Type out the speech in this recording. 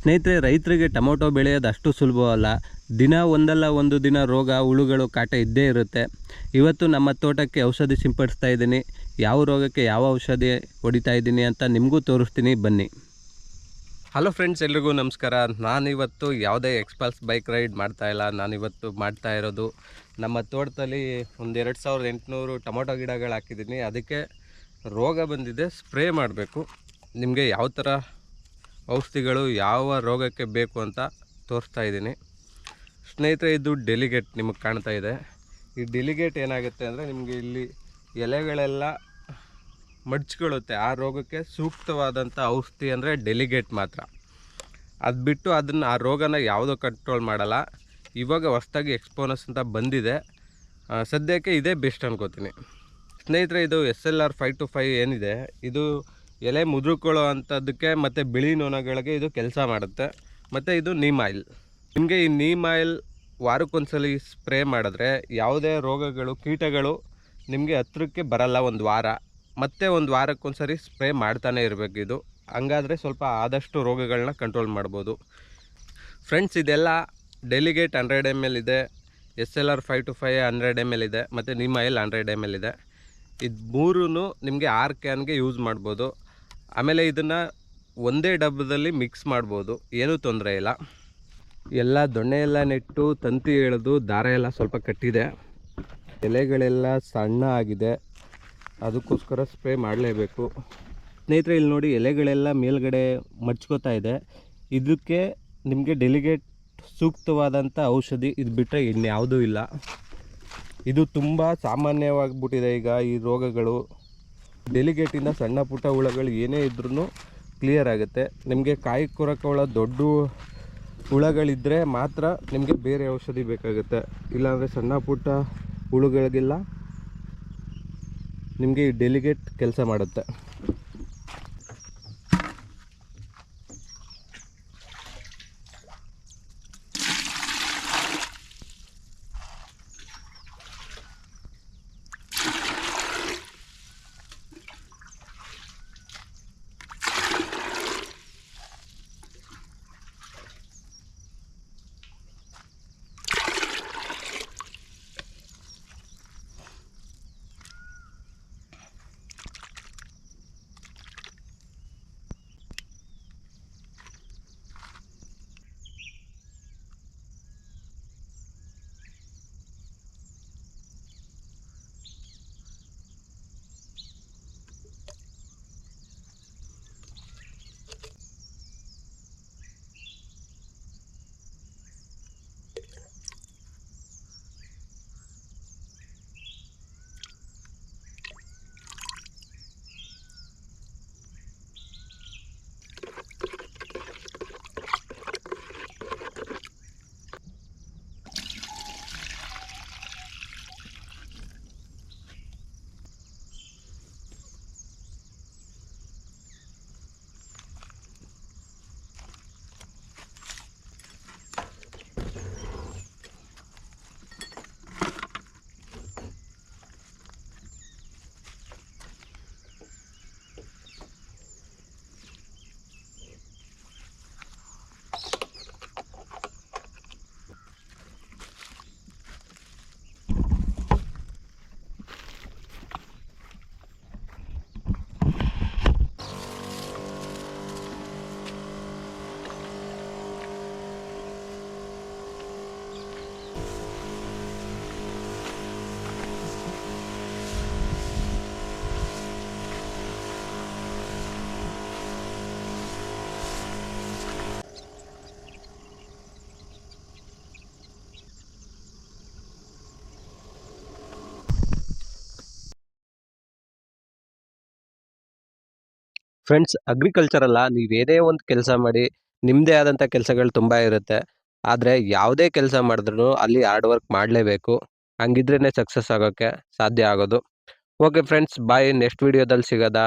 ಸ್ನೇಹಿತರೆ, ರೈತರಿಗೆ ಟೊಮೊಟೊ ಬೆಳೆಯೋದು ಅಷ್ಟು ಸುಲಭವಲ್ಲ. ದಿನ ಒಂದಲ್ಲ ಒಂದು ದಿನ ರೋಗ ಹುಳುಗಳು ಕಾಟ ಇದ್ದೇ ಇರುತ್ತೆ. ಇವತ್ತು ನಮ್ಮ ತೋಟಕ್ಕೆ ಔಷಧಿ ಸಿಂಪಡಿಸ್ತಾ ಇದ್ದೀನಿ. ಯಾವ ರೋಗಕ್ಕೆ ಯಾವ ಔಷಧಿ ಹೊಡಿತಾ ಇದ್ದೀನಿ ಅಂತ ನಿಮಗೂ ತೋರಿಸ್ತೀನಿ, ಬನ್ನಿ. ಹಲೋ ಫ್ರೆಂಡ್ಸ್, ಎಲ್ರಿಗೂ ನಮಸ್ಕಾರ. ನಾನಿವತ್ತು ಯಾವುದೇ ಎಕ್ಸ್ಪಲ್ಸ್ ಬೈಕ್ ರೈಡ್ ಮಾಡ್ತಾಯಿಲ್ಲ. ನಾನಿವತ್ತು ಮಾಡ್ತಾ ಇರೋದು ನಮ್ಮ ತೋಟದಲ್ಲಿ ಒಂದು 2800 ಟೊಮೊಟೊ ಗಿಡಗಳು ಹಾಕಿದ್ದೀನಿ. ಅದಕ್ಕೆ ರೋಗ ಬಂದಿದೆ, ಸ್ಪ್ರೇ ಮಾಡಬೇಕು. ನಿಮಗೆ ಯಾವ ಥರ ಔಷಧಿಗಳು ಯಾವ ರೋಗಕ್ಕೆ ಬೇಕು ಅಂತ ತೋರಿಸ್ತಾ ಇದ್ದೀನಿ. ಸ್ನೇಹಿತರೆ, ಇದು ಡೆಲಿಗೇಟ್ ನಿಮಗೆ ಕಾಣ್ತಾ ಇದೆ. ಈ ಡೆಲಿಗೇಟ್ ಏನಾಗುತ್ತೆ ಅಂದರೆ, ನಿಮಗೆ ಇಲ್ಲಿ ಎಲೆಗಳೆಲ್ಲ ಮಡ್ಚ್ಕೊಳ್ಳುತ್ತೆ. ಆ ರೋಗಕ್ಕೆ ಸೂಕ್ತವಾದಂಥ ಔಷಧಿ ಅಂದರೆ ಡೆಲಿಗೇಟ್ ಮಾತ್ರ. ಅದು ಬಿಟ್ಟು ಆ ರೋಗನ ಯಾವುದೋ ಕಂಟ್ರೋಲ್ ಮಾಡಲ್ಲ. ಇವಾಗ ಹೊಸದಾಗಿ ಎಕ್ಸ್ಪೋನಸ್ ಅಂತ ಬಂದಿದೆ. ಸದ್ಯಕ್ಕೆ ಇದೇ ಬೆಸ್ಟ್ ಅನ್ಕೋತೀನಿ. ಸ್ನೇಹಿತರೆ, ಇದು SLR 525 ಏನಿದೆ, ಇದು ಎಲೆ ಮುದುರ್ಕೊಳ್ಳೋ ಅಂಥದ್ದಕ್ಕೆ ಮತ್ತು ಬಿಳಿ ನೊಣಗಳಿಗೆ ಇದು ಕೆಲಸ ಮಾಡುತ್ತೆ. ಮತ್ತು ಇದು ನೀಮ್ ಆಯಿಲ್. ನಿಮಗೆ ಈ ನೀಮ್ ಆಯಿಲ್ ವಾರಕ್ಕೊಂದ್ಸಲಿ ಸ್ಪ್ರೇ ಮಾಡಿದ್ರೆ ಯಾವುದೇ ರೋಗಗಳು ಕೀಟಗಳು ನಿಮಗೆ ಹತ್ರಕ್ಕೆ ಬರಲ್ಲ. ಒಂದು ವಾರ ಮತ್ತು ಒಂದು ವಾರಕ್ಕೊಂದ್ಸರಿ ಸ್ಪ್ರೇ ಮಾಡ್ತಾನೆ ಇರಬೇಕು. ಇದು ಹಂಗಾದರೆ ಸ್ವಲ್ಪ ಆದಷ್ಟು ರೋಗಗಳನ್ನ ಕಂಟ್ರೋಲ್ ಮಾಡ್ಬೋದು. ಫ್ರೆಂಡ್ಸ್, ಇದೆಲ್ಲ ಡೆಲಿಗೇಟ್ 100 ml ಇದೆ, SLR 525 100 ml ಇದೆ, ಮತ್ತು ನೀಮ್ ಆಯಿಲ್ 100 ml ಇದೆ. ಇದು ಮೂರೂ ನಿಮಗೆ 6 ಕ್ಯಾನ್ಗೆ ಯೂಸ್ ಮಾಡ್ಬೋದು. ಆಮೇಲೆ ಇದನ್ನು ಒಂದೇ ಡಬ್ಬದಲ್ಲಿ ಮಿಕ್ಸ್ ಮಾಡ್ಬೋದು, ಏನೂ ತೊಂದರೆ ಇಲ್ಲ. ಎಲ್ಲ ದೊಣ್ಣೆ ಎಲ್ಲ ನೆಟ್ಟು ತಂತಿ ಎಳೆದು ದಾರ ಎಲ್ಲ ಸ್ವಲ್ಪ ಕಟ್ಟಿದೆ. ಎಲೆಗಳೆಲ್ಲ ಸಣ್ಣ ಆಗಿದೆ, ಅದಕ್ಕೋಸ್ಕರ ಸ್ಪ್ರೇ ಮಾಡಲೇಬೇಕು. ಸ್ನೇಹಿತರೆ, ಇಲ್ಲಿ ನೋಡಿ, ಎಲೆಗಳೆಲ್ಲ ಮೇಲ್ಗಡೆ ಮಡ್ಚ್ಕೋತಾ ಇದೆ. ಇದಕ್ಕೆ ನಿಮಗೆ ಡೆಲಿಗೇಟ್ ಸೂಕ್ತವಾದಂಥ ಔಷಧಿ ಇದು ಬಿಟ್ಟರೆ ಇನ್ಯಾವುದೂ ಇಲ್ಲ. ಇದು ತುಂಬ ಸಾಮಾನ್ಯವಾಗಿಬಿಟ್ಟಿದೆ ಈಗ ಈ ರೋಗಗಳು. ಡೆಲಿಗೇಟಿಂದ ಸಣ್ಣ ಪುಟ್ಟ ಹುಳಗಳು ಏನೇ ಇದ್ರೂ ಕ್ಲಿಯರ್ ಆಗುತ್ತೆ. ನಿಮಗೆ ಕಾಯಿ ಕೊರಕ ದೊಡ್ಡ ಹುಳಗಳಿದ್ದರೆ ಮಾತ್ರ ನಿಮಗೆ ಬೇರೆ ಔಷಧಿ ಬೇಕಾಗುತ್ತೆ. ಇಲ್ಲಾಂದರೆ ಸಣ್ಣ ಪುಟ್ಟ ಹುಳುಗಳಿಗೆಲ್ಲ ನಿಮಗೆ ಈ ಡೆಲಿಗೇಟ್ ಕೆಲಸ ಮಾಡುತ್ತೆ. ಫ್ರೆಂಡ್ಸ್, ಅಗ್ರಿಕಲ್ಚರಲ್ಲ, ನೀವೇನೇ ಒಂದು ಕೆಲಸ ಮಾಡಿ ನಿಮ್ಮದೇ ಆದಂಥ ಕೆಲಸಗಳು ತುಂಬ ಇರುತ್ತೆ. ಆದರೆ ಯಾವುದೇ ಕೆಲಸ ಮಾಡಿದ್ರೂ ಅಲ್ಲಿ ಹಾರ್ಡ್ ವರ್ಕ್ ಮಾಡಲೇಬೇಕು. ಹಂಗಿದ್ರೇ ಸಕ್ಸಸ್ ಆಗೋಕ್ಕೆ ಸಾಧ್ಯ ಆಗೋದು. ಓಕೆ ಫ್ರೆಂಡ್ಸ್, ಬಾಯ್. ನೆಕ್ಸ್ಟ್ ವೀಡಿಯೋದಲ್ಲಿ ಸಿಗೋದಾ.